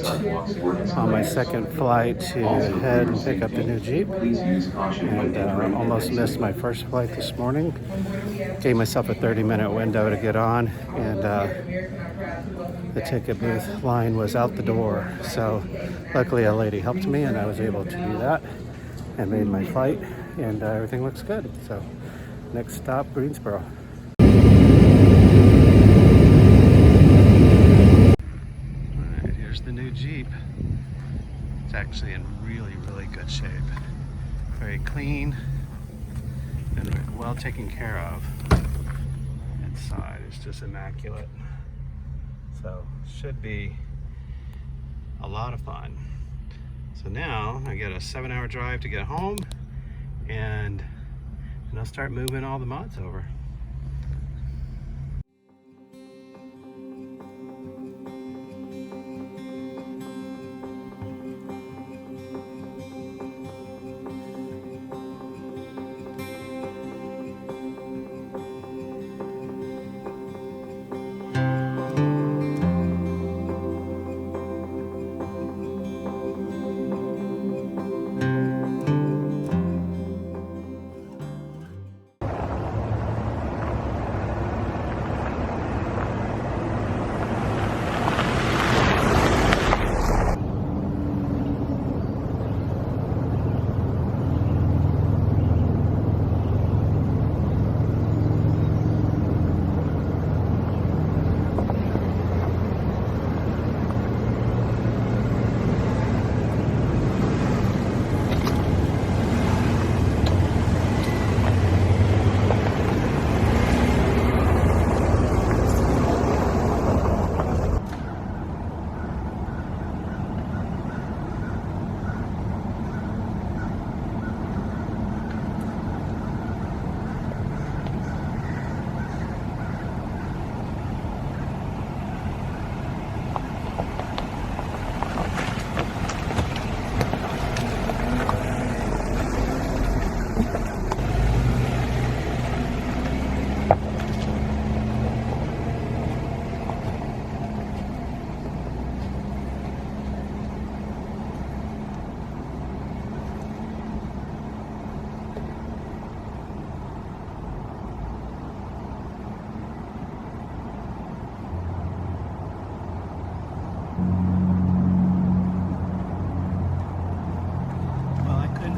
airport on my second flight to head and pick up the new Jeep, and almost missed my first flight this morning. Gave myself a 30-minute window to get on, and the ticket booth line was out the door. So luckily a lady helped me and I was able to do that and made my flight, and everything looks good. So next stop, Greensboro. Alright, here's the new Jeep. It's actually in really, really good shape. Very clean and well taken care of. Inside is just immaculate. So should be a lot of fun. So now I get a 7-hour drive to get home, and I'll start moving all the mods over.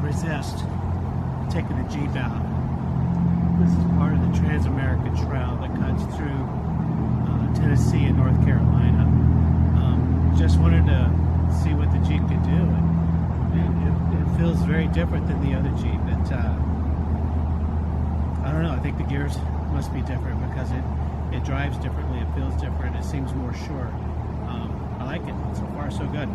Resist taking the Jeep out. This is part of the Transamerica Trail that cuts through Tennessee and North Carolina. Just wanted to see what the Jeep could do, and it feels very different than the other Jeep. I don't know, I think the gears must be different because it drives differently, it feels different, it seems more sure. I like it. So far, so good.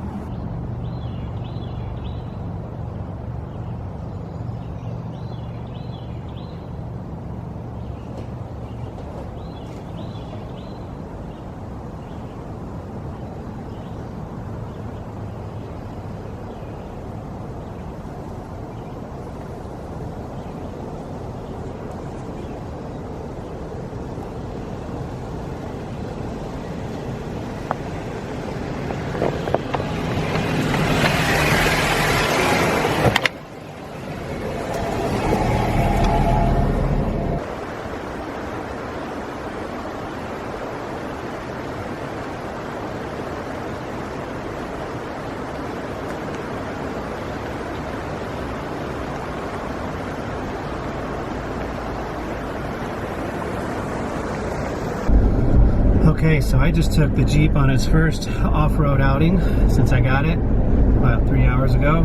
Okay, so I just took the Jeep on its first off-road outing since I got it about 3 hours ago.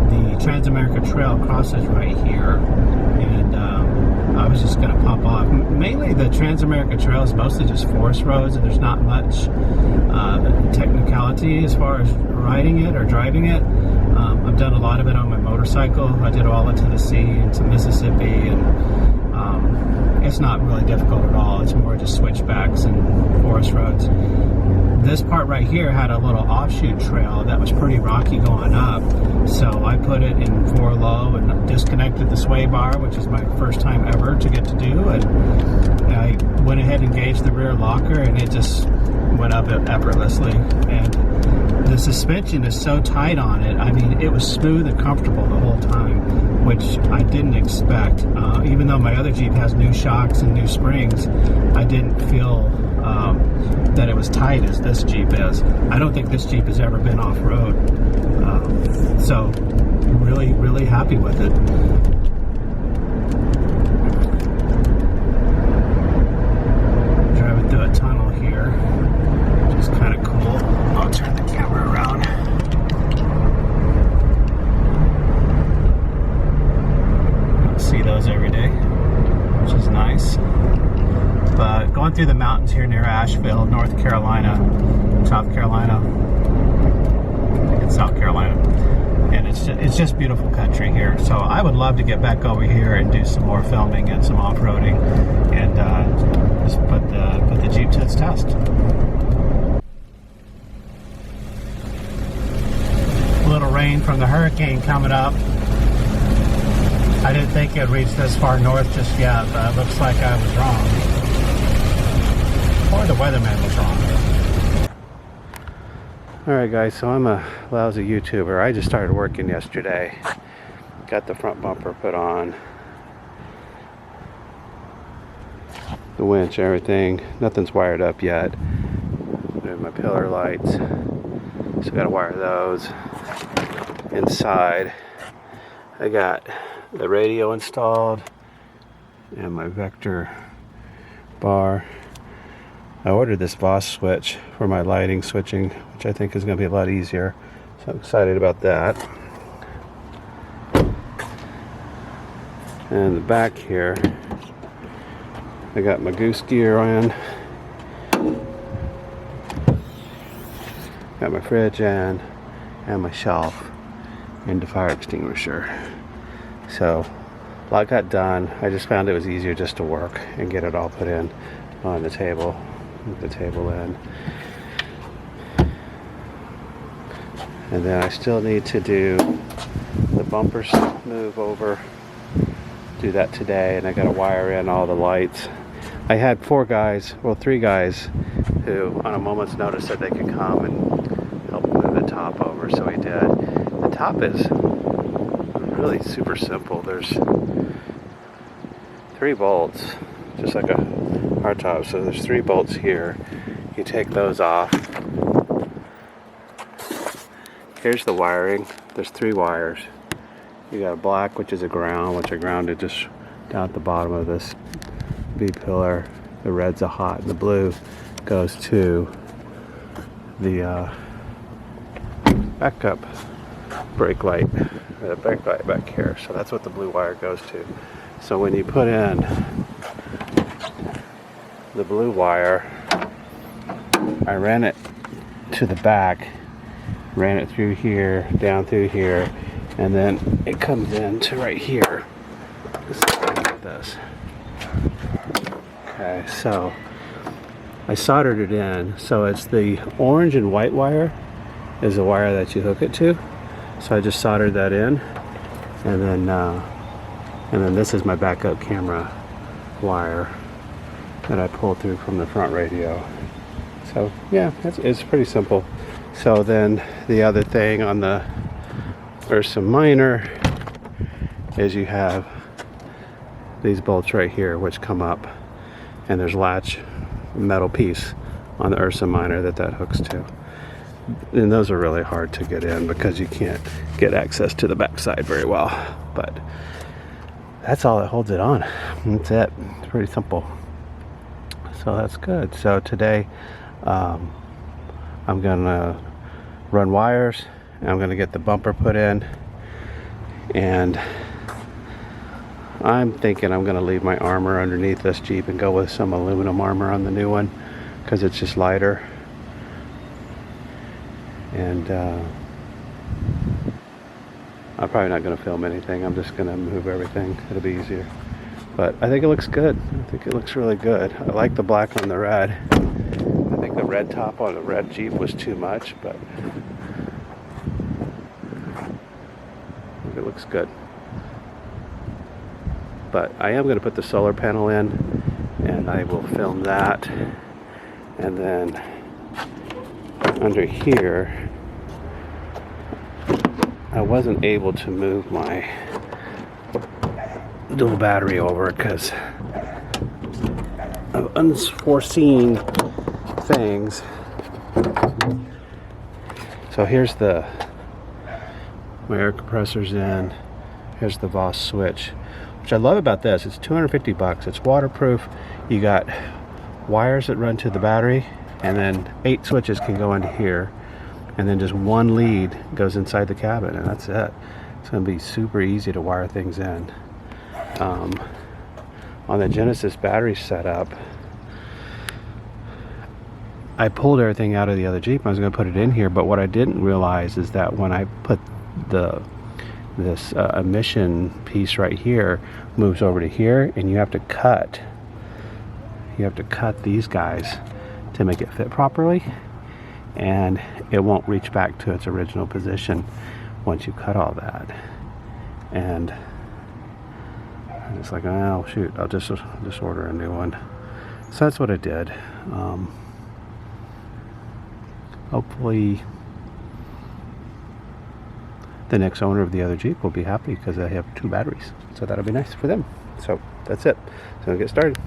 The Transamerica Trail crosses right here, and I was just going to pump off. Mainly the Transamerica Trail is mostly just forest roads, and there's not much technicality as far as riding it or driving it. I've done a lot of it on my motorcycle. I did all of Tennessee and to Mississippi, and it's not really difficult at all. It's more just switchbacks and forest roads. This part right here had a little offshoot trail that was pretty rocky going up, so I put it in 4 low and disconnected the sway bar, which is my first time ever to get to do, and I went ahead and engaged the rear locker, and it just went up it effortlessly. And the suspension is so tight on it. I mean, it was smooth and comfortable the whole time, which I didn't expect. Even though my other Jeep has new shocks and new springs, I didn't feel that it was tight as this Jeep is. I don't think this Jeep has ever been off-road. So really, really happy with it. Driving through a tunnel here, which is kind of cool. I'll turn the camera around. I don't see those every day, which is nice. But going through the mountains here near Asheville, North Carolina, South Carolina, I think it's South Carolina, and it's just beautiful country here. So I would love to get back over here and do some more filming and some off-roading, and just put the Jeep to its test. A little rain from the hurricane coming up. I didn't think it'd reach this far north just yet, but it looks like I was wrong. Or the weatherman was wrong. Alright guys, so I'm a lousy YouTuber. I just started working yesterday. Got the front bumper put on. The winch, everything. Nothing's wired up yet. My pillar lights. So gotta wire those. Inside, I got the radio installed and my vector bar. I ordered this Voss switch for my lighting switching, which I think is going to be a lot easier. So I'm excited about that. And the back here, I got my goose gear on. Got my fridge in, and my shelf, and the fire extinguisher. So a lot got done. I just found it was easier just to work and get it all put in on the table. The table in, and then I still need to do the bumpers move over, do that today, and I got to wire in all the lights. I had 3 guys who on a moment's notice said they could come and help move the top over, so we did. The top is really super simple. There's 3 bolts, just like a hard top. So there's 3 bolts here. You take those off. Here's the wiring. There's 3 wires. You got a black, which is a ground, which I grounded just down at the bottom of this B pillar. The red's a hot, and the blue goes to the backup brake light, or the brake light back here. So that's what the blue wire goes to. So when you put in the blue wire, I ran it to the back, ran it through here, down through here, and then it comes in to right here. Like this. Okay, so I soldered it in. So it's the orange and white wire is the wire that you hook it to. So I just soldered that in, and then this is my backup camera wire that I pulled through from the front radio. So yeah, it's pretty simple. So then the other thing on the Ursa Minor is you have these bolts right here which come up, and there's latch metal piece on the Ursa Minor that hooks to. And those are really hard to get in because you can't get access to the backside very well. But that's all that holds it on. That's it. It's pretty simple. So that's good. So today I'm gonna run wires, and I'm gonna get the bumper put in, and I'm thinking I'm gonna leave my armor underneath this Jeep and go with some aluminum armor on the new one because it's just lighter. And I'm probably not going to film anything. I'm just going to move everything. It'll be easier. But I think it looks good. I think it looks really good. I like the black on the red. I think the red top on the red Jeep was too much, but I think it looks good. But I am going to put the solar panel in, and I will film that, and then under here, I wasn't able to move my dual battery over because of unforeseen things. So here's my air compressor's in. Here's the Voss switch, which I love about this. It's $250. It's waterproof. You got wires that run to the battery, and then 8 switches can go into here, and then just one lead goes inside the cabin, and that's it. It's going to be super easy to wire things in. On the Genesis battery setup, I pulled everything out of the other Jeep. I was going to put it in here, but what I didn't realize is that when I put this emission piece right here, moves over to here, and you have to cut these guys to make it fit properly, and it won't reach back to its original position once you cut all that. And I'm just like, oh shoot, I'll just order a new one. So that's what I did. Hopefully the next owner of the other Jeep will be happy because I have 2 batteries, so that'll be nice for them. So that's it. So I'm gonna get started.